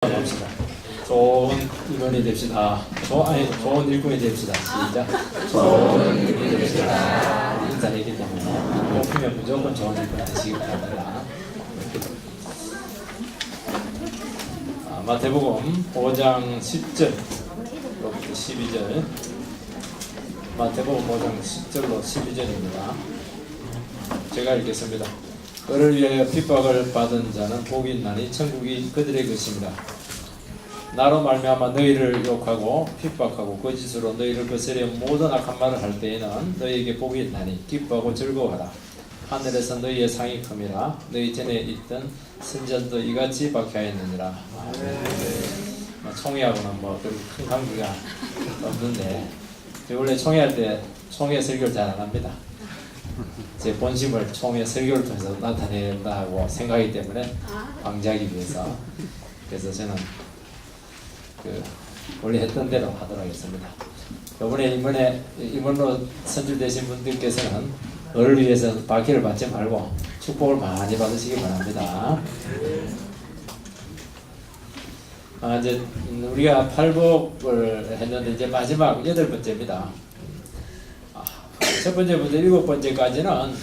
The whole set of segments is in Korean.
합시다. 좋은 임원이 됩시다. 좋은 일꾼이 됩시다. 시작. 좋은 일꾼이 됩시다. 인사했기 때문에 뽑히면 무조건 좋은 일꾼이 되시기 바랍니다. 마태복음 5장 10절로부터 12절. 마태복음 5장 10절로 12절입니다. 제가 읽겠습니다. 너를 위하여 핍박을 받은 자는 복이 있나니 천국이 그들의 것입니다. 나로 말미암아 너희를 욕하고 핍박하고 거짓으로 너희를 거스려 모든 악한 말을 할 때에는 너희에게 복이 있나니 기뻐하고 즐거워하라. 하늘에서 너희의 상이 큼이라. 너희 전에 있던 선지자도 이같이 박해하였느니라. 총회하고는 큰 관계가 없는데 원래 총회할 때 총회 설교를 잘 안 합니다. 제 본심을 총회 설교를 통해서 나타낸다고 생각하기 때문에 방지하기 위해서. 그래서 저는 원래 했던 대로 하도록 하겠습니다. 이번에 임원으로 선출되신 분들께서는 너를 위해서 박해를 받지 말고 축복을 많이 받으시기 바랍니다. 이제 우리가 팔복을 했는데 이제 마지막 8번째입니다. 첫 번째부터 7번째까지는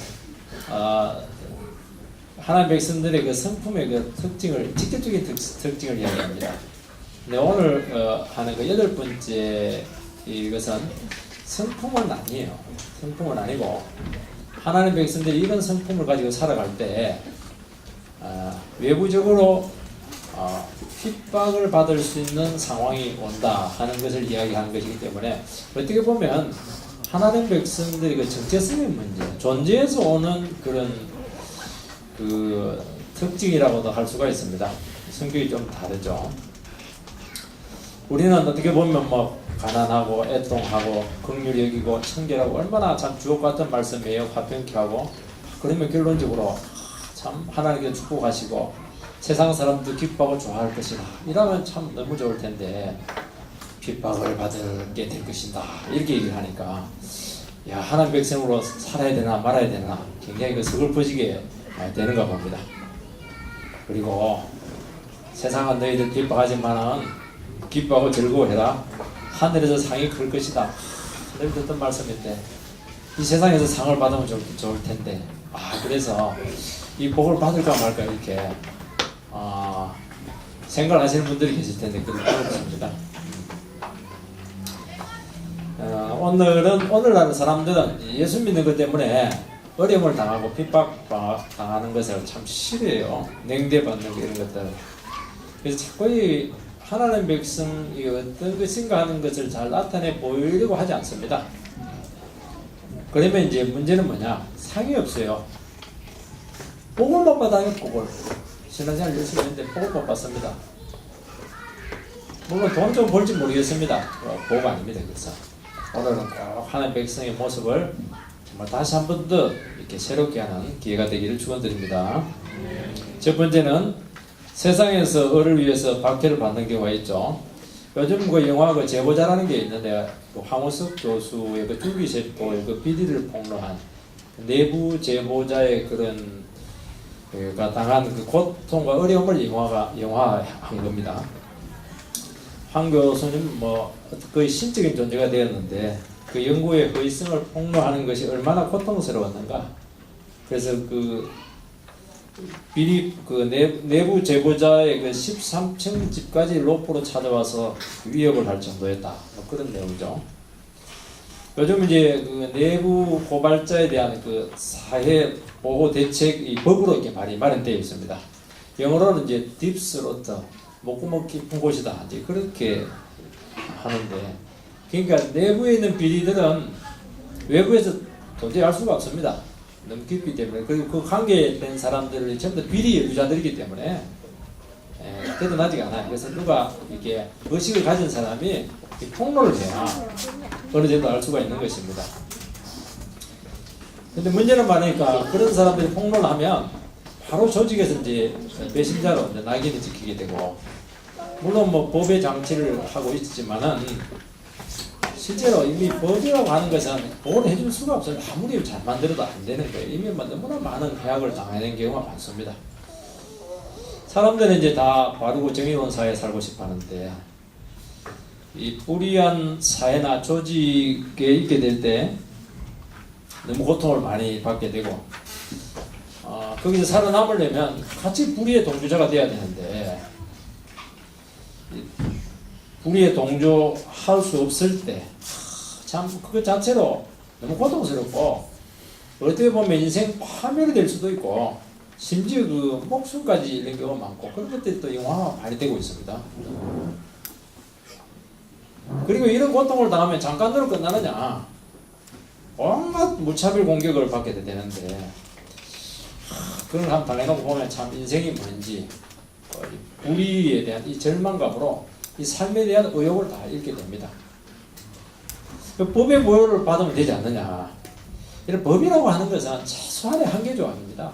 하나님 백성들의 그 성품의 그 특징을, 직접적인 특징을 이야기합니다. 근데 오늘 하는 그 8번째 이것은 성품은 아니에요. 성품은 아니고 하나님 백성들이 이런 성품을 가지고 살아갈 때 외부적으로 핍박을 받을 수 있는 상황이 온다 하는 것을 이야기하는 것이기 때문에 어떻게 보면 하나님 백성들이 그 정체성의 문제, 존재에서 오는 그런 그 특징이라고도 할 수가 있습니다. 성격이 좀 다르죠. 우리는 어떻게 보면 가난하고 애통하고 긍휼히 여기고 청결하고 얼마나 참 주옥 같은 말씀이에요. 화평케 하고 그러면 결론적으로 참 하나님께 축복하시고 세상 사람도 기뻐하고 좋아할 것이다. 이러면 참 너무 좋을 텐데 핍박을 받게 될 것이다. 이렇게 얘기를 하니까 야, 하나님 백성으로 살아야 되나 말아야 되나 굉장히 서글퍼지게 되는가 봅니다. 그리고 세상은 너희들 기뻐하지만은 기뻐하고 즐거워해라. 하늘에서 상이 클 것이다. 늘 듣던 말씀인데 이 세상에서 상을 받으면 좋을 텐데 그래서 이 복을 받을까 말까 이렇게 생각하시는 분들이 계실 텐데 그렇습니다. 오늘날 사람들은 예수 믿는 것 때문에 어려움을 당하고 핍박 당하는 것을 참 싫어해요. 냉대받는 이런 것들. 그래서 자꾸 이 하나님 백성이 어떤 것인가 하는 것을 잘 나타내 보이려고 하지 않습니다. 그러면 이제 문제는 뭐냐? 상이 없어요. 복을 못 받아요. 복을. 신앙생활 열심히 했는데 복을 못 받습니다. 물론 돈 좀 벌지 모르겠습니다. 복 아닙니다. 그래서 오늘은 꼭 하나님 백성의 모습을 정말 다시 한 번 더 이렇게 새롭게 하는 기회가 되기를 축원드립니다. 첫 번째는 세상에서 을을 위해서 박해를 받는 경우가 있죠. 요즘 그 영화 제보자라는 게 있는데 황우석 교수의 줄기세포의 비리를 폭로한 내부 제보자의 그런 가 당한 그 고통과 어려움을 영화한 겁니다. 황 교수님 거의 신적인 존재가 되었는데 그 연구의 허위성을 폭로하는 것이 얼마나 고통스러웠는가. 그래서 내부 제보자의 13층 집까지 로프로 찾아와서 위협을 할 정도였다. 그런 내용이죠. 요즘 이제 내부 고발자에 대한 사회 보호 대책 법으로 이렇게 마련되어 있습니다. 영어로는 이제 딥 스로트, 목구멍 깊은 곳이다. 이제 그렇게 하는데, 그러니까 내부에 있는 비리들은 외부에서 도저히 알 수가 없습니다. 너무 깊기 때문에. 그리고 그 관계에 된 사람들이 전부 다 비리 유자들이기 때문에 드러나지가 않아요. 그래서 누가 이렇게 의식을 가진 사람이 폭로를 해야 어느 정도 알 수가 있는 것입니다. 근데 문제는 많으니까 그런 사람들이 폭로를 하면 바로 조직에서 이제 배신자로 낙인이 찍히게 되고, 물론 법의 장치를 하고 있지만은 실제로 이미 법이라고 하는 것은 보호를 해줄 수가 없어요. 아무리 잘 만들어도 안 되는 거예요. 이미 너무나 많은 해악을 당하는 경우가 많습니다. 사람들은 이제 다 바르고 정의로운 사회에 살고 싶어 하는데, 이 불의한 사회나 조직에 있게 될 때 너무 고통을 많이 받게 되고, 거기서 살아남으려면 같이 불의의 동조자가 돼야 되는데, 불의의 동조할 수 없을 때 참 그것 자체로 너무 고통스럽고, 어떻게 보면 인생 파멸이 될 수도 있고, 심지어 그 목숨까지 잃는 경우가 많고, 그런 것들이 또 영화가 많이 되고 있습니다. 그리고 이런 고통을 당하면 잠깐으로 끝나느냐, 온갖 무차별 공격을 받게 되는데, 그런 걸 한번 당해놓고 보면 참 인생이 뭔지, 불의에 대한 이 절망감으로 이 삶에 대한 의욕을 다 잃게 됩니다. 법의 보호를 받으면 되지 않느냐. 이런 법이라고 하는 것은 최소한의 한계 조항입니다.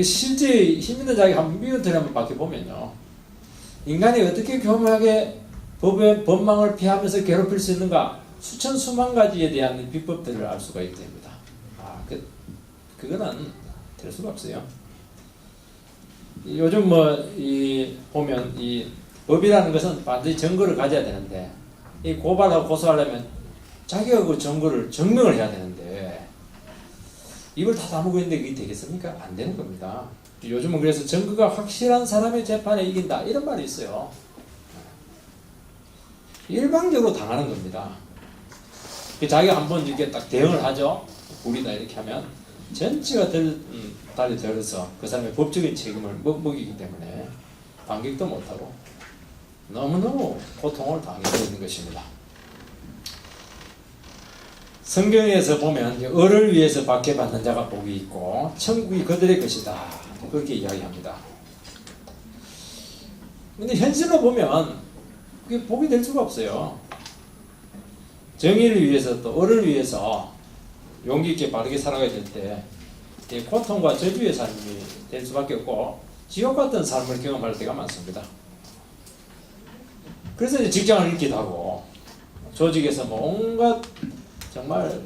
실제 힘 있는 자에게 한번 미우터를 한번 바뀌어보면요, 인간이 어떻게 교묘하게 법망을 피하면서 괴롭힐 수 있는가, 수천 수만 가지에 대한 비법들을 알 수가 있게 됩니다. 그거는 될 수가 없어요. 요즘 보면 이 법이라는 것은 반드시 증거를 가져야 되는데, 이 고발하고 고소하려면 자기가 그 증거를 증명을 해야 되는데, 이걸 다 다무고 있는데 그게 되겠습니까? 안 되는 겁니다. 요즘은 그래서 증거가 확실한 사람의 재판에 이긴다, 이런 말이 있어요. 일방적으로 당하는 겁니다. 자기가 한번 이렇게 딱 대응을 하죠. 불이다 이렇게 하면 전체가 달리 들어서 그 사람의 법적인 책임을 먹이기 때문에 반격도 못하고 너무너무 고통을 당하고 있는 것입니다. 성경에서 보면 을을 위해서 박해받는 자가 복이 있고 천국이 그들의 것이다, 그렇게 이야기합니다. 근데 현실로 보면 그게 복이 될 수가 없어요. 정의를 위해서, 또 을을 위해서 용기 있게 바르게 살아가야 될 때 고통과 저주의 삶이 될 수밖에 없고, 지옥 같은 삶을 경험할 때가 많습니다. 그래서 이제 직장을 잃기도 하고, 조직에서 온갖 정말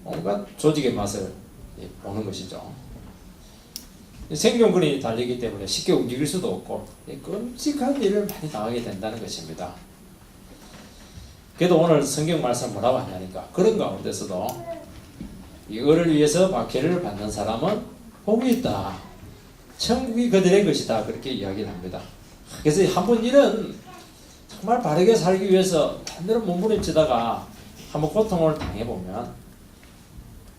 온갖 조직의 맛을 보는 것이죠. 생존권이 달리기 때문에 쉽게 움직일 수도 없고, 끔찍한 일을 많이 당하게 된다는 것입니다. 그래도 오늘 성경 말씀 뭐라고 하냐니까, 그런 가운데서도 이 을을 위해서 박해를 받는 사람은 복이 있다, 천국이 그들의 것이다, 그렇게 이야기를 합니다. 그래서 한번 일은 정말 바르게 살기 위해서 반대로 몸부림치다가 한번 고통을 당해보면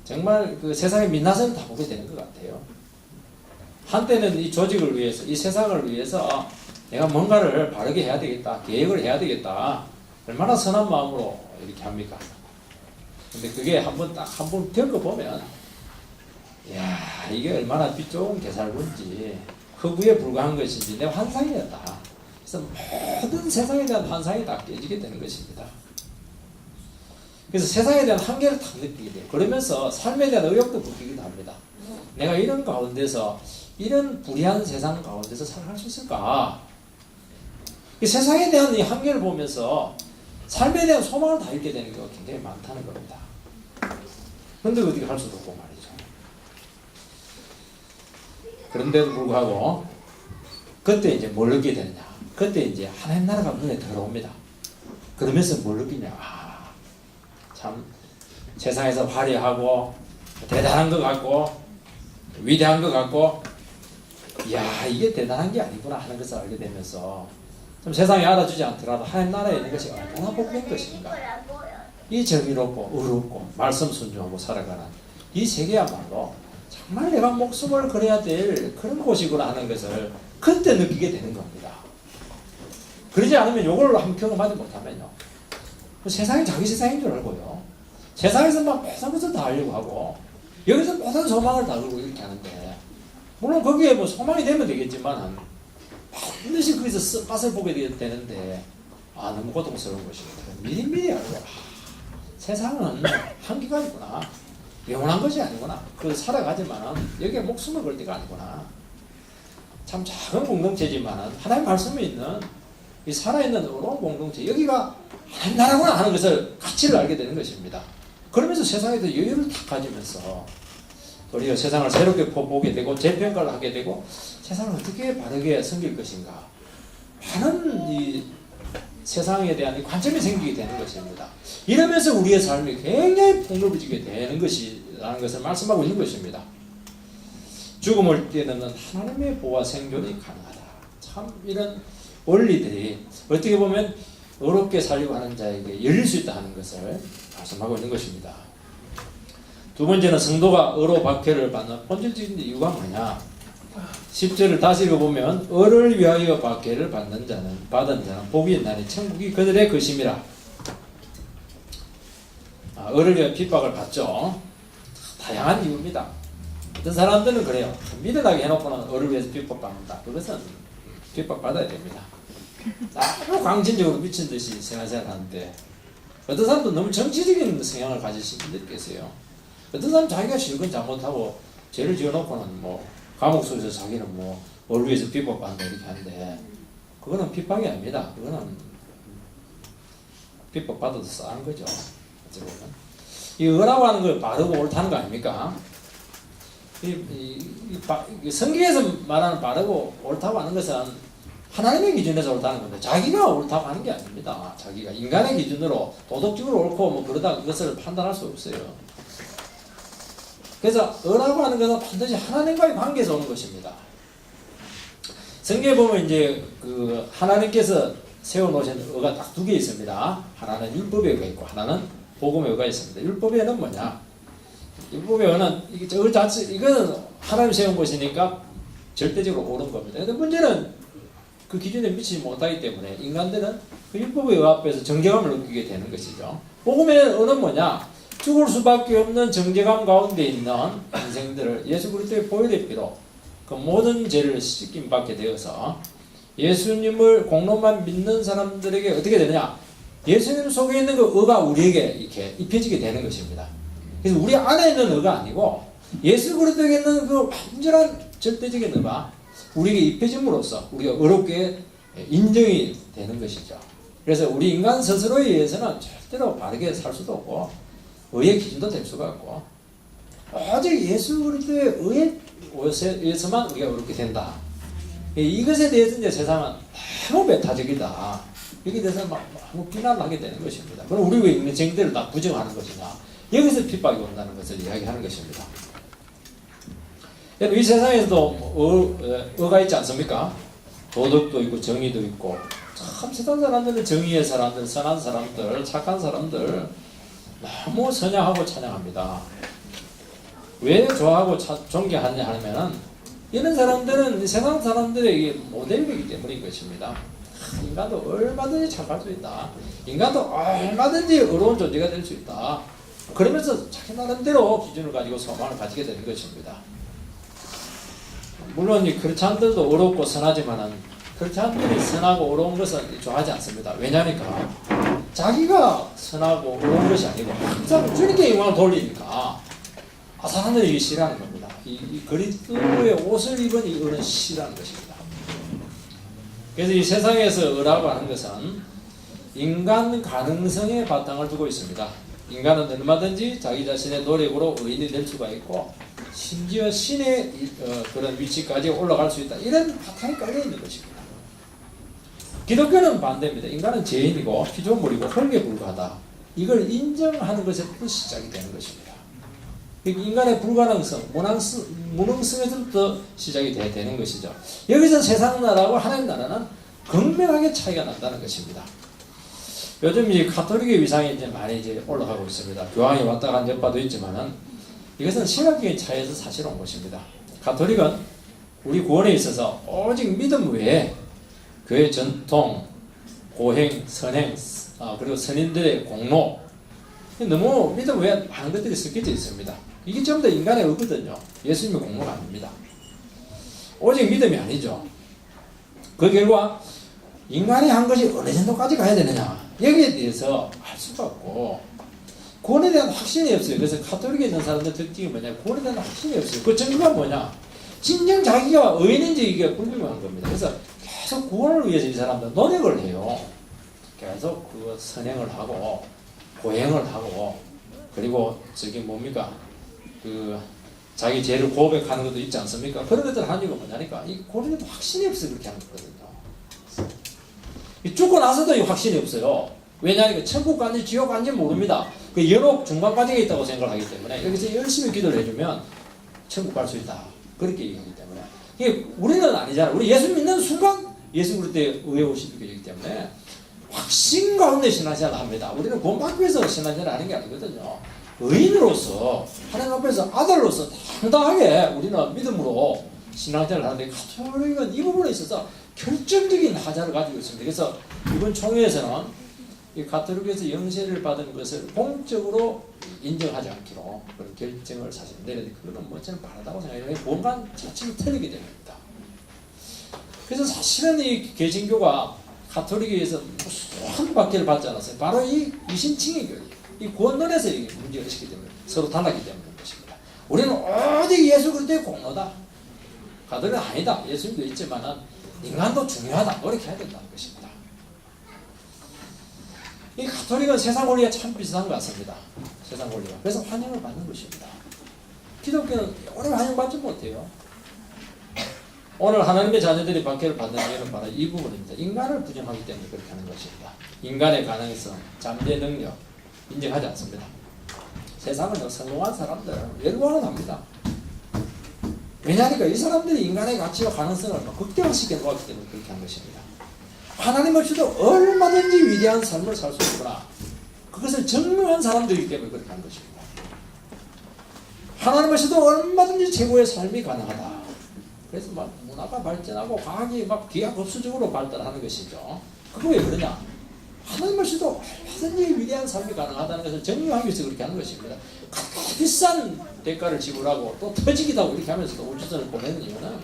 정말 그 세상의 민낯을 다 보게 되는 것 같아요. 한때는 이 조직을 위해서, 이 세상을 위해서 내가 뭔가를 바르게 해야 되겠다, 계획을 해야 되겠다, 얼마나 선한 마음으로 이렇게 합니까? 근데 그게 한번 겪어보면, 이야, 이게 얼마나 빛 좋은 개살군지, 허구에 불과한 것인지 내 환상이었다. 그래서 모든 세상에 대한 환상이 다 깨지게 되는 것입니다. 그래서 세상에 대한 한계를 탁 느끼게 돼요. 그러면서 삶에 대한 의욕도 느끼기도 합니다. 내가 이런 가운데서, 이런 불의한 세상 가운데서 살아갈 수 있을까? 이 세상에 대한 이 한계를 보면서 삶에 대한 소망을 다 잃게 되는 경우가 굉장히 많다는 겁니다. 그런데 어떻게 할 수도 없고 말이죠. 그런데도 불구하고 그때 이제 뭘 느끼게 되느냐? 그때 이제 하나님 나라가 눈에 들어옵니다. 그러면서 뭘 느끼냐? 참 세상에서 화려하고 대단한 것 같고 위대한 것 같고, 이야, 이게 대단한 게 아니구나 하는 것을 알게 되면서 좀 세상에 알아주지 않더라도 하나님 나라에 있는 것이 얼마나 복된 것인가, 이 정의롭고 의롭고 말씀 순종하고 살아가는 이 세계야말로 정말 내가 목숨을 걸어야 될 그런 곳이구나 하는 것을 그때 느끼게 되는 겁니다. 그러지 않으면 이걸 한번 경험하지 못하면요, 세상이 자기 세상인 줄 알고요, 세상에서만 모든 것을 다 하려고 하고 여기서 모든 소망을 다 걸고 이렇게 하는데, 물론 거기에 뭐 소망이 되면 되겠지만 반드시 거기서 맛을 보게 되는데, 너무 고통스러운 것입니다. 미리미리 알고, 세상은 한계가 있구나, 영원한 것이 아니구나, 살아가지만 여기에 목숨을 걸 때가 아니구나, 참 작은 공동체지만 하나님 말씀에 있는 이 살아있는 어려운 공동체, 여기가 하나님 나라구나 하는 것을 가치를 알게 되는 것입니다. 그러면서 세상에도 여유를 탁 가지면서 우리가 세상을 새롭게 보게 되고 재평가를 하게 되고 세상을 어떻게 바르게 섬길 것인가 하는 이 세상에 대한 관점이 생기게 되는 것입니다. 이러면서 우리의 삶이 굉장히 풍요로워지게 되는 것이라는 것을 말씀하고 있는 것입니다. 죽음을 뛰어넘는 하나님의 보호와 생존이 가능하다. 참 이런 원리들이 어떻게 보면 어렵게 살려고 하는 자에게 열릴 수 있다는 것을 말씀하고 있는 것입니다. 두 번째는 성도가 어로 박해를 받는 본질적인 이유가 뭐냐? 10절을 다시 읽어보면 어를 위하여 박해를 받은 자는 복이 있나니 천국이 그들의 것임이라. 어를 위하여 핍박을 받죠. 다양한 이유입니다. 어떤 사람들은 그래요. 미련하게 해놓고는 어를 위해서 핍박받는다. 그것은 핍박받아야 됩니다. 아주 광진적으로 미친 듯이 생활생활 하는데 어떤 사람도 너무 정치적인 성향을 가지신 분들이 계세요. 어떤 사람 자기가 실컷 잘못하고 죄를 지어놓고는 뭐 감옥 속에서 자기는 뭐 어를 위해서 핍박받는다 이렇게 하는데 그거는 핍박이 아닙니다. 그거는 핍박받아도 싸한 거죠. 이 어라고 하는 걸 바르고 옳다는 거 아닙니까? 성경에서 말하는 바르고 옳다고 하는 것은 하나님의 기준에서 옳다는 건데 자기가 옳다고 하는 게 아닙니다. 자기가 인간의 기준으로 도덕적으로 옳고 뭐 그러다 그것을 판단할 수 없어요. 그래서 어라고 하는 것은 반드시 하나님과의 관계에서 오는 것입니다. 성경에 보면 이제 그 하나님께서 세워놓으신 어가 딱 두 개 있습니다. 하나는 율법의 어가 있고 하나는 복음의 어가 있습니다. 율법의 어는 뭐냐? 율법의 어는 저 자체 이거는 하나님 세운 것이니까 절대적으로 옳은 겁니다. 근데 문제는 그 기준에 미치지 못하기 때문에 인간들은 그 율법의 어 앞에서 정죄감을 느끼게 되는 것이죠. 복음의 어는 뭐냐? 죽을 수밖에 없는 정죄감 가운데 있는 인생들을 예수 그리스도의 보혈의 피로 그 모든 죄를 씻김 받게 되어서 예수님을 공로만 믿는 사람들에게 어떻게 되느냐? 예수님 속에 있는 그 의가 우리에게 이렇게 입혀지게 되는 것입니다. 그래서 우리 안에 있는 의가 아니고 예수 그리스도에 있는 그 완전한 절대적인 의가 우리에게 입혀짐으로써 우리가 의롭게 인정이 되는 것이죠. 그래서 우리 인간 스스로에 의해서는 절대로 바르게 살 수도 없고 의의 기준도 될 수가 없고 오직 예수 그리스도의 의에 의해서만 우리가 그렇게 된다. 이것에 대해서 이제 세상은 너무 배타적이다. 여기에 대해서 너무 비난을 하게 되는 것입니다. 그럼 우리가 있는 정들을 다 부정하는 것이냐? 여기서 핍박이 온다는 것을 이야기하는 것입니다. 이 세상에서도 의가 있지 않습니까? 도덕도 있고 정의도 있고 참 세상 사람들은 정의의 사람들, 선한 사람들, 착한 사람들 너무 선양하고 찬양합니다. 왜 좋아하고 존경하냐 하면은 이런 사람들은 세상 사람들에게 모델이기 때문인 것입니다. 인간도 얼마든지 착할 수 있다. 인간도 얼마든지 의로운 존재가 될 수 있다. 그러면서 자기 나름대로 기준을 가지고 소망을 가지게 되는 것입니다. 물론 이 크리스찬들도 어렵고 선하지만은 크리스찬들이 선하고 어려운 것은 좋아하지 않습니다. 왜냐니까 자기가 선하고 어려운 것이 아니고 항상 주님께 영광을 돌리니까 사람들이 이게 싫어하는 겁니다. 이 그리스도의 옷을 입은 이 어는 싫어하는 것입니다. 그래서 이 세상에서 어라고 하는 것은 인간 가능성에 바탕을 두고 있습니다. 인간은 얼마든지 자기 자신의 노력으로 의인이 될 수가 있고 심지어 신의 그런 위치까지 올라갈 수 있다. 이런 바탕이 깔려있는 것입니다. 기독교는 반대입니다. 인간은 죄인이고 피조물이고 흙에 불과하다. 이걸 인정하는 것에부터 시작이 되는 것입니다. 인간의 불가능성, 무능성에서부터 시작이 되는 것이죠. 여기서 세상 나라하고 하나님 나라는 극명하게 차이가 난다는 것입니다. 요즘 이 가톨릭의 위상이 이제 많이 이제 올라가고 있습니다. 교황이 왔다 간 여파도 있지만은 이것은 신학적인 차이에서 사실 온 것입니다. 가톨릭은 우리 구원에 있어서 오직 믿음 외에 교회 전통, 고행, 선행, 그리고 선인들의 공로 너무 믿음 외에 많은 것들이 섞여져 있습니다. 이게 전부 다 인간의 의거든요. 예수님의 공로가 아닙니다. 오직 믿음이 아니죠. 그 결과 인간이 한 것이 어느 정도까지 가야 되느냐 여기에 대해서 알 수가 없고 구원에 대한 확신이 없어요. 그래서 가톨릭에 있는 사람들 특징이 뭐냐, 구원에 대한 확신이 없어요. 그 증거가 뭐냐, 진정 자기가 의인인지 이게 불분명한 겁니다. 그래서 계속 구원을 위해서 이 사람들 노력을 해요. 계속 그 선행을 하고 고행을 하고 그리고 저기 뭡니까 그 자기 죄를 고백하는 것도 있지 않습니까? 그런 것들 하는 이유가 뭐냐니까 이 고린도도 확신이 없어 그렇게 하는 거거든요. 죽고 나서도 이 확신이 없어요. 왜냐하면 천국 간지 지옥 간지 모릅니다. 그 연옥 중간 과정에 있다고 생각하기 때문에 여기서 열심히 기도를 해주면 천국 갈 수 있다. 그렇게 얘기하기 때문에 이게 우리는 아니잖아. 우리 예수 믿는 순간 예수 그럴 때 의에 오시게 되기 때문에 확신 가운데 신앙생활을 합니다. 우리는 구원받기 위해서 신앙생활을 하는 게 아니거든요. 의인으로서 하나님 앞에서 아들로서 당당하게 우리는 믿음으로 신앙생활을 하는데 가톨릭은 이 부분에 있어서 결정적인 하자를 가지고 있습니다. 그래서 이번 총회에서는 이 가톨릭에서 영세를 받은 것을 공적으로 인정하지 않기로 그런 결정을 사실 내렸는데 그거는 뭐 저는 바르다고 생각해요. 공간 자체를 틀리게 됩니다. 그래서 사실은 이 개신교가 가톨릭에 의해서 무수한 박해를 받지 않았어요. 바로 이 이신칭의 교회, 이 구원론에서 문제가 있기 때문에 서로 달랐기 때문인 것입니다. 우리는 오직 예수 그리스도의 공로다. 가톨릭은 아니다. 예수님도 있지만은 인간도 중요하다. 노력해야 된다는 것입니다. 이 가톨릭은 세상 원리가 참 비슷한 것 같습니다. 세상 원리가. 그래서 환영을 받는 것입니다. 기독교는 오래 환영받지 못해요. 오늘 하나님의 자녀들이 박해를 받는 이유는 바로 이 부분입니다. 인간을 부정하기 때문에 그렇게 하는 것입니다. 인간의 가능성, 잠재 능력 인정하지 않습니다. 세상은 성공한 사람들 외로워는 합니다. 왜냐하니까 이 사람들이 인간의 가치와 가능성을 극대화시켜 놓았기 때문에 그렇게 한 것입니다. 하나님 없이도 얼마든지 위대한 삶을 살 수 있구나. 그것을 증명한 사람들이기 때문에 그렇게 한 것입니다. 하나님 없이도 얼마든지 최고의 삶이 가능하다. 그래서 막 문화가 발전하고 과학이 막 기하급수적으로 발달하는 것이죠. 그거 왜 그러냐? 하나님 없이도 얼마든지 위대한 삶이 가능하다는 것을 증명하기 위해서 그렇게 하는 것입니다. 비싼 대가를 지불하고 또 터지기도 하고 이렇게 하면서도 우주선을 보내는 이유는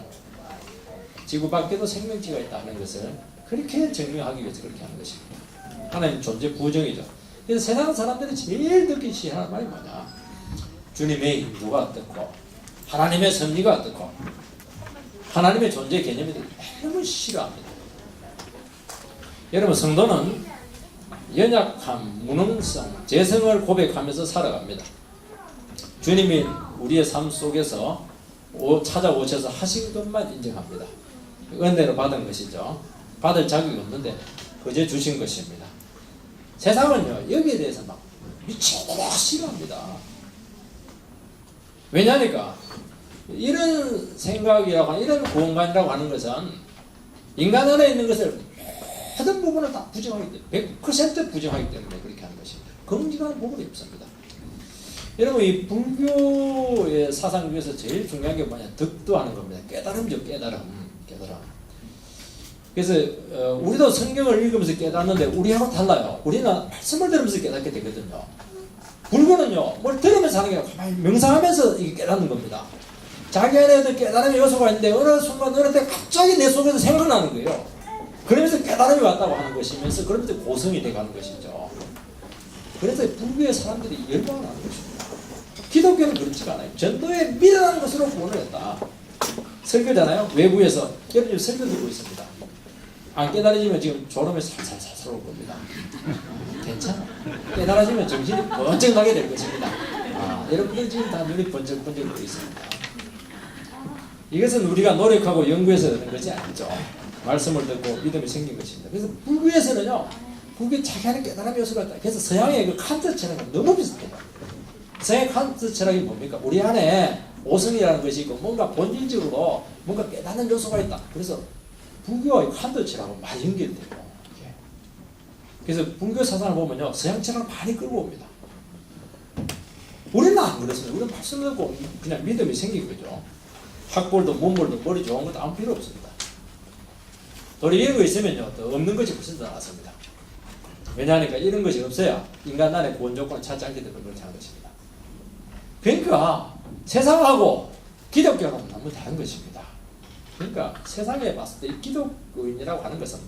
지구 밖에도 생명체가 있다는 것을 그렇게 증명하기 위해서 그렇게 하는 것입니다. 하나님 존재 부정이죠. 그래서 세상 사람들이 제일 듣기 싫어하는 말이 뭐냐? 주님의 인도가 어떻고 하나님의 섭리가 어떻고 하나님의 존재 개념에 대해 너무 싫어합니다. 여러분 성도는 연약함, 무능성, 재성을 고백하면서 살아갑니다. 주님이 우리의 삶 속에서 찾아오셔서 하신 것만 인정합니다. 은혜로 받은 것이죠. 받을 자격이 없는데 그저 주신 것입니다. 세상은요 여기에 대해서 막 미치도록 싫어합니다. 왜냐니까 이런 생각이라고 하는 이런 공간이라고 하는 것은 인간 안에 있는 것을 모든 부분을 다 부정하기 때문에 100% 부정하기 때문에 그렇게 하는 것입니다. 긍정하는 부분이 없습니다. 여러분 이 불교의 사상 중에서 제일 중요한 게 뭐냐? 덕도하는 겁니다. 깨달음죠. 깨달음. 그래서 우리도 성경을 읽으면서 깨닫는데 우리하고 달라요. 우리는 말씀을 들으면서 깨닫게 되거든요. 불교는요 뭘 들으면서 하는 게 아니라 가만히 명상하면서 이게 깨닫는 겁니다. 자기 안에도 깨달음의 요소가 있는데 어느 순간 어느 때 갑자기 내 속에서 생각나는 거예요. 그러면서 깨달음이 왔다고 하는 것이면서 그러면서 고성이 돼가는 것이죠. 그래서 불교의 사람들이 열광을 하는 것입니다. 기독교는 그렇지가 않아요. 전도에 미련한 것으로 구원을 했다. 설교잖아요. 외부에서 여러분 설교 듣고 있습니다. 안 깨달아지면 지금 졸음에 살살살살 올 겁니다. 괜찮아. 깨달아지면 정신이 번쩍 나게 될 것입니다. 여러분들 지금 다 눈이 번쩍번쩍 뜨고 있습니다. 이것은 우리가 노력하고 연구해서 얻는 것이 아니죠. 말씀을 듣고 믿음이 생긴 것입니다. 그래서 불교에서는요, 불교 자기 안에 깨달음의 요소가 있다. 그래서 서양의 그 칸트 철학은 너무 비슷해요. 서양의 칸트 철학이 뭡니까? 우리 안에 오성이라는 것이 있고 뭔가 본질적으로 뭔가 깨닫는 요소가 있다. 그래서 불교와 칸트 철학은 많이 연결되고, 그래서 불교 사상을 보면요, 서양 철학을 많이 끌고 옵니다. 우리는 안 그렇습니다. 우리는 말씀 듣고 그냥 믿음이 생긴 거죠. 학벌도 문벌도 머리 좋은 것도 아무 필요 없습니다. 도리 이런 거 있으면요, 더 없는 것이 훨씬 더 낫습니다. 왜냐하니까 이런 것이 없어야 인간 안에 구원 조건을 찾지 않게 되면 그렇게 하는 것입니다. 그러니까 세상하고 기독교는 너무 다른 것입니다. 그러니까 세상에 봤을 때 기독교인이라고 하는 것은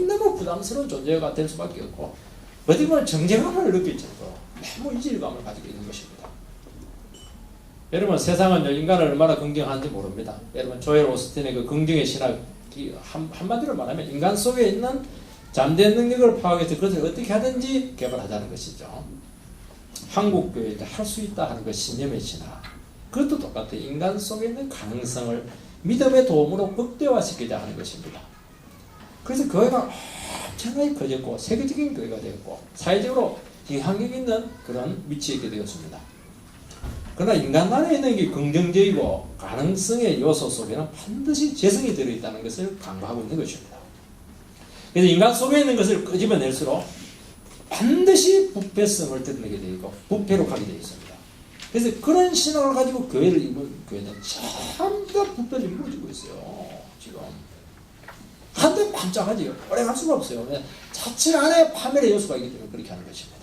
너무 부담스러운 존재가 될 수밖에 없고 어디 보면 정제감을 느낄 정도로 너무 이질감을 가지고 있는 것입니다. 여러분 세상은 인간을 얼마나 긍정하는지 모릅니다. 여러분 조엘 오스틴의 그 긍정의 신학 한마디로 말하면 인간 속에 있는 잠재된 능력을 파악해서 그것을 어떻게 하든지 개발하자는 것이죠. 한국교회도 할 수 있다 하는 것 신념의 신학. 그것도 똑같아요. 인간 속에 있는 가능성을 믿음의 도움으로 극대화시키자 하는 것입니다. 그래서 교회가 엄청나게 커졌고 세계적인 교회가 되었고 사회적으로 영향력 있는 그런 위치에 있게 되었습니다. 그러나 인간 안에 있는 게 긍정적이고 가능성의 요소 속에는 반드시 재성이 들어있다는 것을 강조하고 있는 것입니다. 그래서 인간 속에 있는 것을 끄집어낼수록 반드시 부패성을 드러내게 되어 있고 부패로 가게 되어 있습니다. 그래서 그런 신앙을 가지고 교회를 이룬 교회는 전부 다 부패를 이루어지고 있어요. 지금 한데 반짝하지 오래 갈 수가 없어요. 자체 안에 파멸의 요소가 있기 때문에 그렇게 하는 것입니다.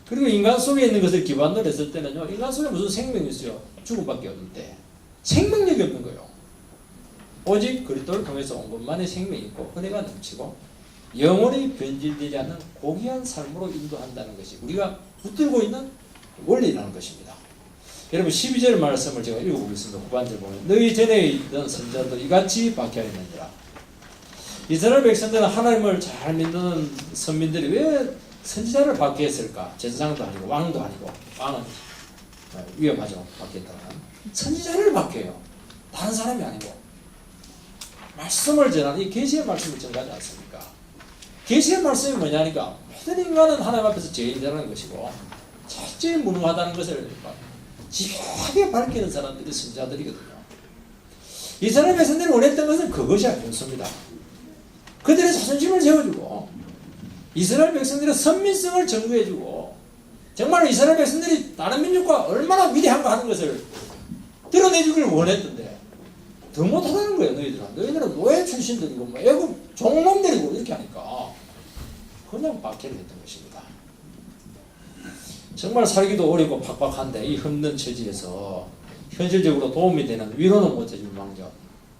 그리고 인간 속에 있는 것을 기반으로 했을 때는요, 인간 속에 무슨 생명이 있어요? 죽음밖에 없는데 생명력이 없는 거예요. 오직 그리스도를 통해서 온 것만의 생명이 있고 은혜가 넘치고 영원히 변질되지 않는 고귀한 삶으로 인도한다는 것이 우리가 붙들고 있는 원리라는 것입니다. 여러분 12절 말씀을 제가 읽어보겠습니다. 후반절 보면 너희 전에 있던 선자도 이같이 박해하였느니라. 이스라엘 백성들은 하나님을 잘 믿는 선민들이 왜 선지자를 박해했을까? 제사장도 아니고 왕도 아니고 왕은 위험하죠. 박해했다는 선지자를 박해해요. 다른 사람이 아니고 말씀을 전하는 이 계시의 말씀을 전하지 않습니까? 계시의 말씀이 뭐냐니까 모든 인간은 하나님 앞에서 죄인이라는 것이고 철저히 무능하다는 것을 지하게 밝히는 사람들이 선지자들이거든요. 이스라엘 백성들이 원했던 것은 그것이 아니었습니다. 그들의 자존심을 세워주고 이스라엘 백성들의 선민성을 증거해주고 정말 이스라엘 백성들이 다른 민족과 얼마나 위대한가 하는 것을 드러내주기를 원했던데 더 못하다는 거예요. 너희들은 노예 출신들이고 뭐 애국 종놈들이고 이렇게 하니까 그냥 박해를 했던 것입니다. 정말 살기도 어렵고 팍팍한데 이 힘든 처지에서 현실적으로 도움이 되는 위로는 못해줄 망정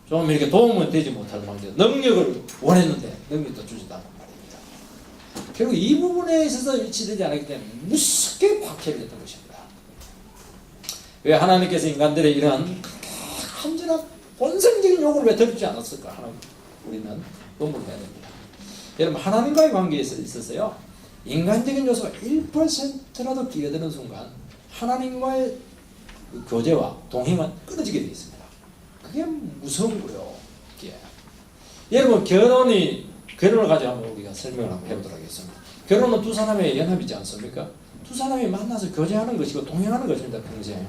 좀 이렇게 도움은 되지 못할 망정 능력을 원했는데 능력도 주지도 않고 말입니다. 결국 이 부분에 있어서 위치되지 않았기 때문에 무섭게 박해를 했던 것입니다. 왜 하나님께서 인간들의 이런 간절한 본성적인 요구를 왜 들어주지 않았을까? 하나님, 우리는 논문을 해야 됩니다. 여러분 하나님과의 관계에 있어서요 인간적인 요소가 1%라도 끼어드는 순간 하나님과의 교제와 동행은 끊어지게 되어 있습니다. 그게 무서운 거예요. 이게. 여러분 결혼을 가지고 한번 우리가 설명을 한번 해보도록 하겠습니다. 결혼은 두 사람의 연합이지 않습니까? 두 사람이 만나서 교제하는 것이고 동행하는 것입니다. 평생.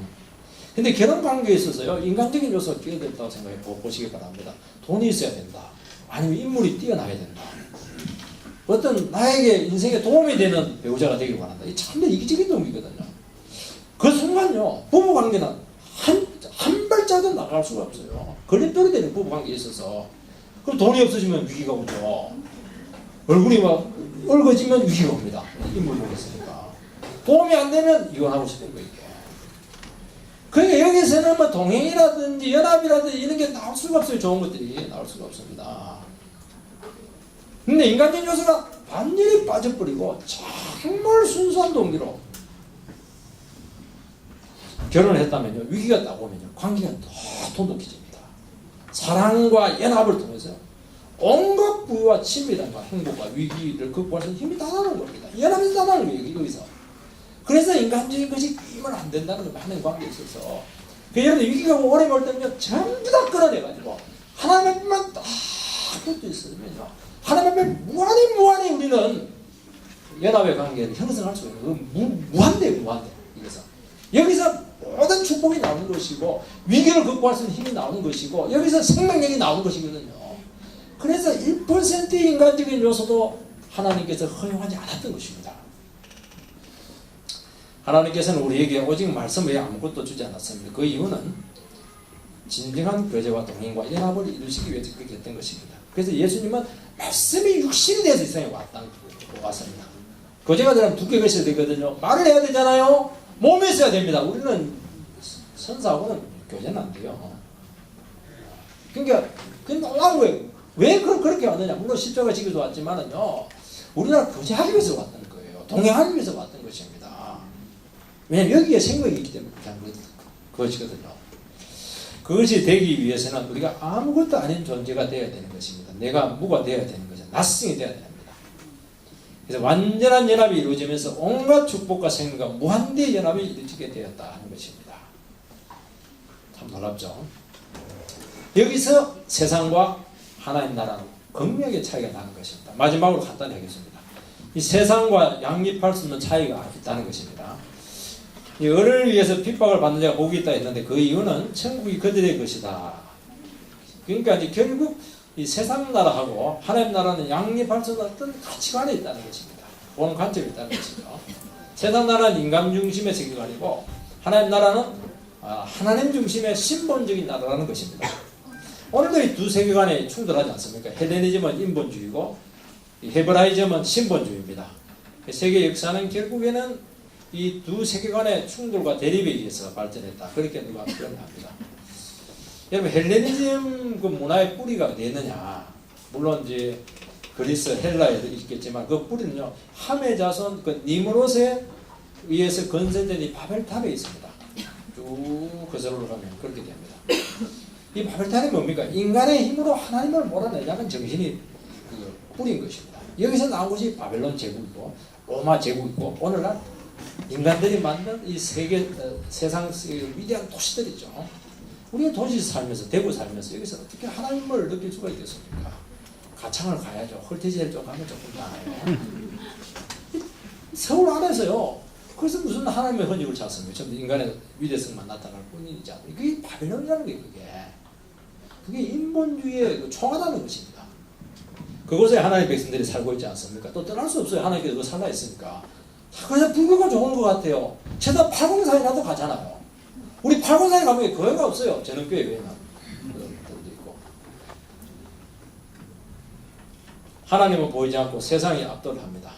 근데 결혼 관계에 있어서요 인간적인 요소가 끼어들었다고 생각해 보시기 바랍니다. 돈이 있어야 된다. 아니면 인물이 뛰어나야 된다. 어떤 나에게 인생에 도움이 되는 배우자가 되길 바란다. 이 참된 이기적인 놈이거든요. 그 순간요 부부관계는 한 발자도 나갈 수가 없어요. 걸림돌이 되는 부부관계에 있어서. 그럼 돈이 없어지면 위기가 오죠. 얼굴이 막 얽어지면 위기가 옵니다. 인물 보겠으니까. 도움이 안 되면 이혼하고 싶은 거예요. 그러니까 여기서는 뭐 동행이라든지 연합이라든지 이런 게 나올 수가 없어요. 좋은 것들이 나올 수가 없습니다. 근데 인간적인 요소가 완전히 빠져버리고 정말 순수한 동기로 결혼을 했다면요 위기가 딱 오면요 관계가 더 돈독해집니다. 사랑과 연합을 통해서 온갖 부유와 친밀함과 행복과 위기를 극복할 수 있는 힘이 다 나는 겁니다. 연합에서 다 나는 거예요. 여기서. 그래서 인간적인 것이 끼면 안 된다는 걸 하는 관계에 있어서 여러분 위기가 오래 올 때는요 전부 다 끌어내가지고 하나님만 딱 붙어 있으면요 하나님 앞에 무한히 우리는 연합의 관계를 형성할 수 있는 무한대예요. 무한대. 여기서 모든 축복이 나오는 것이고 위기를 극복할 수 있는 힘이 나오는 것이고 여기서 생명력이 나오는 것이거든요. 그래서 1%의 인간적인 요소도 하나님께서 허용하지 않았던 것입니다. 하나님께서는 우리에게 오직 말씀 외에 아무것도 주지 않았습니다. 그 이유는 진정한 교제와 동행과 연합을 이루시기 위해서 그렇게 했던 것입니다. 그래서 예수님은 말씀이 육신이 돼서 이 세상에 왔습니다. 교제가 되려면 두께가 있어야 되거든요. 말을 해야 되잖아요. 몸에 있어야 됩니다. 우리는 선사하고는 교제는 안 돼요. 그러니까 그게 놀라운 거예요. 왜 그렇게 왔느냐. 물론 십자가 지기도 왔지만은요. 우리나라 교제하기 위해서 왔던 거예요. 동행하기 위해서 왔던 것입니다. 왜냐하면 여기에 생명이 있기 때문에 그렇게 한 것이거든요. 그것이 되기 위해서는 우리가 아무것도 아닌 존재가 되어야 되는 것입니다. 내가 무가 되어야 되는 거죠. 낯성이 되어야 됩니다. 그래서 완전한 연합이 이루어지면서 온갖 축복과 생명과 무한대의 연합이 이루어지게 되었다 하는 것입니다. 참 놀랍죠. 여기서 세상과 하나님 나라는 극명하게 차이가 나는 것입니다. 마지막으로 간단히 하겠습니다. 이 세상과 양립할 수 없는 차이가 있다는 것입니다. 이 어른을 위해서 핍박을 받는 자가 복이 있다 했는데 그 이유는 천국이 그들의 것이다. 그러니까 이제 결국 이 세상 나라하고 하나님 나라는 양립할 수 없는 어떤 가치관에 있다는 것입니다. 보는 관점이 있다는 것이죠. 세상 나라는 인간 중심의 세계관이고 하나님 나라는 하나님 중심의 신본적인 나라라는 것입니다. 오늘도 이 두 세계관이 충돌하지 않습니까? 헬레니즘은 인본주의고 헤브라이즘은 신본주의입니다. 세계 역사는 결국에는 이 두 세계관의 충돌과 대립에 의해서 발전했다. 그렇게 누가 표현합니다. 여러분 헬레니즘 그 문화의 뿌리가 어디에 있느냐? 물론 이제 그리스 헬라에도 있겠지만 그 뿌리는요 함의 자손 그 니므롯에 의해서 건설된 이 바벨탑에 있습니다. 쭉 거슬러 가면 그렇게 됩니다. 이 바벨탑이 뭡니까? 인간의 힘으로 하나님을 몰아내자는 정신이 뿌린 것입니다. 여기서 나온 것이 바벨론 제국이고 로마 제국이고 오늘날 인간들이 만든 이 세상 위대한 도시들이죠. 우리가 도시에서 살면서 대구 살면서 여기서 어떻게 하나님을 느낄 수가 있겠습니까? 가창을 가야죠. 헐티지를 좀 가면 조금 나아요. 서울 안에서요. 그래서 무슨 하나님의 흔적을 찾습니까? 전부 인간의 위대성만 나타날 뿐이지 않습니까? 그게 바벨론이라는 게 그게 인본주의의 총하다는 것입니다. 그곳에 하나님의 백성들이 살고 있지 않습니까? 또 떠날 수 없어요. 하나님께서 그거 살아 있으니까. 그래서 불교가 좋은 것 같아요. 제가 팔공사에라도 가잖아요. 우리 팔공사에 가면 교회가 없어요. 저녁교회 외에는. 있고. 하나님은 보이지 않고 세상이 압도를 합니다.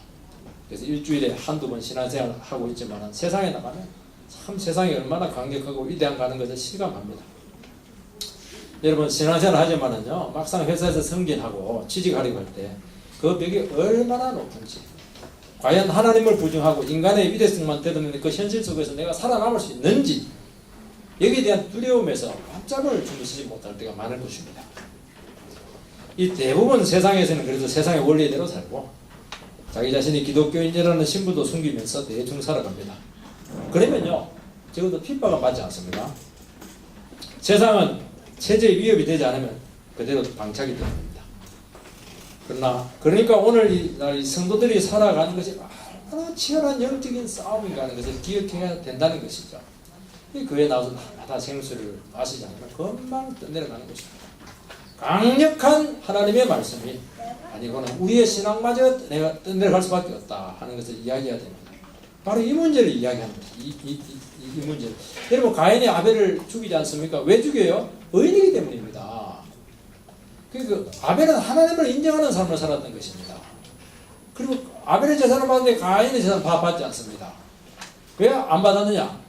그래서 일주일에 한두 번 신앙생활을 하고 있지만 세상에 나가면 참 세상이 얼마나 강력하고 위대한가 하는 것을 실감합니다. 여러분 신앙생활 하지만은요 막상 회사에서 승진하고 취직하려고 할 때 그 벽이 얼마나 높은지 과연 하나님을 부정하고 인간의 위대성만 드러내는 그 현실 속에서 내가 살아남을 수 있는지 여기에 대한 두려움에서 밤잠을 주무시지 못할 때가 많을 것입니다. 이 대부분 세상에서는 그래도 세상의 원리대로 살고 자기 자신이 기독교인이라는 신분도 숨기면서 대충 살아갑니다. 그러면요 적어도 핍박은 받지 않습니다. 세상은 체제에 위협이 되지 않으면 그대로 방착이 됩니다. 그러니까 오늘 이 성도들이 살아가는 것이 얼마나 치열한 영적인 싸움인가 하는 것을 기억해야 된다는 것이죠. 교회에 나와서 날마다 생수를 마시지 않으면 금방 떠내려가는 것입니다. 강력한 하나님의 말씀이 아니고는 우리의 신앙마저 내가 떠내려갈 수밖에 없다 하는 것을 이야기해야 됩니다. 바로 이 문제를 이야기합니다. 이 문제. 여러분 가인이 아벨을 죽이지 않습니까? 왜 죽여요? 의인이기 때문입니다. 그 아벨은 하나님을 인정하는 삶을 살았던 것입니다. 그리고 아벨의 재산을 받는데 가인의 재산을 받지 않습니다. 왜 안 받았느냐?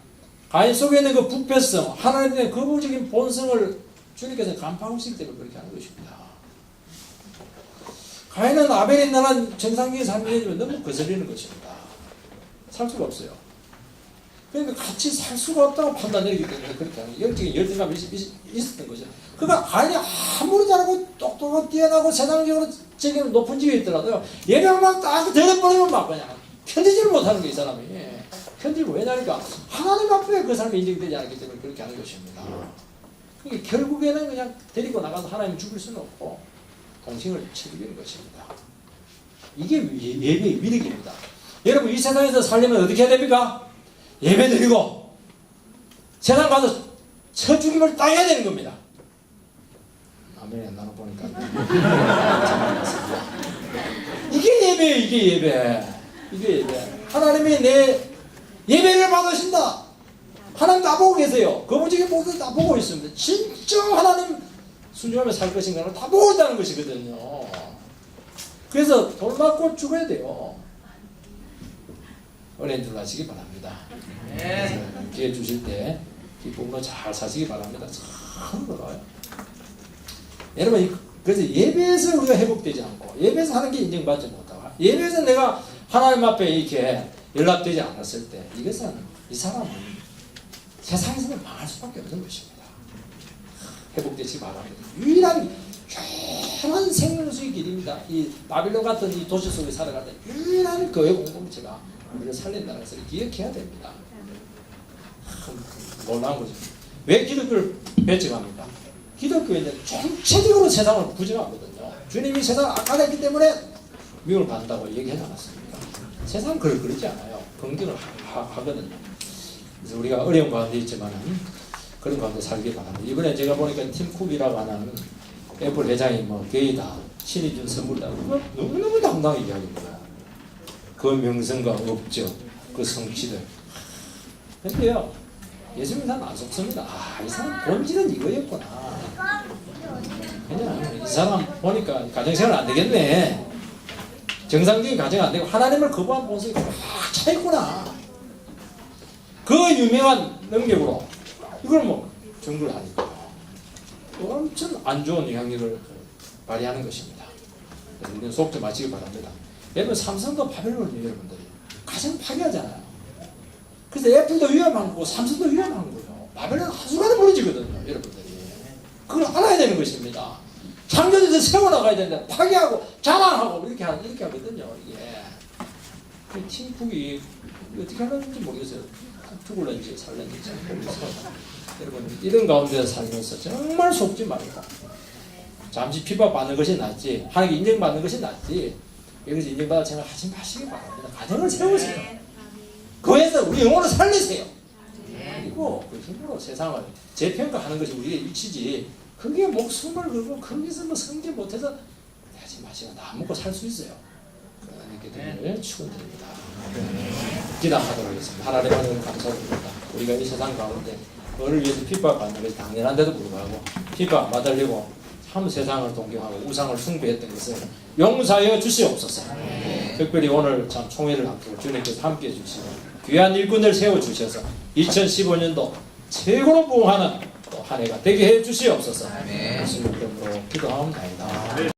가인 속에 있는 그 부패성, 하나님에 대한 거부적인 본성을 주님께서 간파하시기 때문에 그렇게 하는 것입니다. 가인은 아벨이 나란 정상적인 삶이지만 너무 거슬리는 것입니다. 살 수가 없어요. 그러니까 같이 살 수가 없다고 판단 내리기 때문에 그렇게 하는 영적인 열등감이 있었던 거죠. 그러니까 가인이 아무리 잘하고 똑똑하고 뛰어나고 세상적으로 책임 높은 집에 있더라도요. 예배를 막 딱 대려버리면 막 그냥 견디지를 못하는 게 이 사람이. 견디고 왜냐니까 하나님 앞에 그 삶이 인정이 되지 않기 때문에 그렇게 하는 것입니다. 그러니까 결국에는 그냥 데리고 나가서 하나님 죽일 수는 없고 동생을 책임지는 것입니다. 이게 예배의 위력입니다. 여러분 이 세상에서 살려면 어떻게 해야 됩니까? 예배 드리고 세상 가서 쳐 죽임을 당해야 되는 겁니다. 아멘. 나눠 보니까 이게 예배예요. 이게 예배. 이게 예배. 하나님이 내 예배를 받으신다. 하나님 다 보고 계세요. 거부적인 모습을 다 보고 있습니다. 진짜 하나님 순종하며 살 것인가를 다 보고 있다는 것이거든요. 그래서 돌 맞고 죽어야 돼요. 은혜 줄 아시기 바랍니다. 기회 주실 때 기쁨으로 잘 사시기 바랍니다. 참 놀라워요. 여러분 그래서 예배에서 우리가 회복되지 않고 예배에서 하는 게 인정받지 못하고 예배에서 내가 하나님 앞에 이렇게 연락되지 않았을 때 이것은 이 사람은 세상에서는 망할 수밖에 없는 것입니다. 회복되시기 바랍니다. 유일한 생명수의 침묵의 길입니다. 이 바빌론 같은 이 도시 속에 살아갈 때 유일한 교회 공동체가 우리를 살린다는 것을 기억해야 됩니다. 놀라운 거죠. 왜 기독교를 배척합니까? 기독교에는 전체적으로 세상을 부정하거든요. 주님이 세상을 악하게 때문에 미움을 받는다고 얘기하지 않았습니까? 세상은 그러지 않아요. 긍정을 하거든요. 그래서 우리가 어려운 가운데 있지만 그런 가운데 살기 바랍니다. 이번에 제가 보니까 팀 쿡이라고 하는 애플 회장이 뭐 게이다, 신이 준 선물이다. 그거 너무너무 당당하게 이야기합니다. 그 명성과 업적, 그 성취들. 근데요, 예수님 사람 안 속습니다. 아, 이 사람 본질은 이거였구나. 그냥 이 사람 보니까 가정생활 안 되겠네. 정상적인 가정 안 되고 하나님을 거부한 모습이 막 차있구나. 그 유명한 능력으로 이걸 뭐 증거를 하니까 엄청 안 좋은 영향력을 발휘하는 것입니다. 우리는 속지 마시기 바랍니다. 여러분 삼성도 바벨론이에요. 여러분들이 가정 파괴하잖아요. 그래서 애플도 위험한 거고 삼성도 위험한 거예요. 바벨론 한순간에 무너지거든요. 여러분들이 그걸 알아야 되는 것입니다. 창조에서 세워나가야 되는데 파괴하고 자랑하고 이렇게 하거든요. 이게 그 팀쿡이 어떻게 하는지 모르겠어요. 죽을는지 살는지 잘 모르겠어요. 여러분 이런 가운데 살면서 정말 속지 말고 잠시 핍박받는 것이 낫지, 하나님께 인정받는 것이 낫지, 여기서 인정받을 생각하지 마시기 바랍니다. 가정을 세우세요. 그에서 우리 영혼을 살리세요. 그리고 그 힘으로 세상을 재평가하는 것이 우리의 위치지, 그게 목숨을 걸고 거기서 뭐 성질 못해서 하지 마시고 나 먹고 살 수 있어요. 그렇게 되기를 축원드립니다. 기도하도록 하겠습니다. 하나님을 감사드립니다. 우리가 이 세상 가운데 너를 위해서 핍박받는 것이 당연한데도 불구하고 핍박 받으려고 참 세상을 동경하고 우상을 숭배했던 것을 용서하여 주시옵소서. 특별히 오늘 참 총회를 앞두고 주님께서 함께해 주시고 귀한 일꾼을 세워주셔서 2015년도 최고로 부흥하는 또 한 해가 되게 해 주시옵소서. 예수님 이름으로 기도하옵나이다.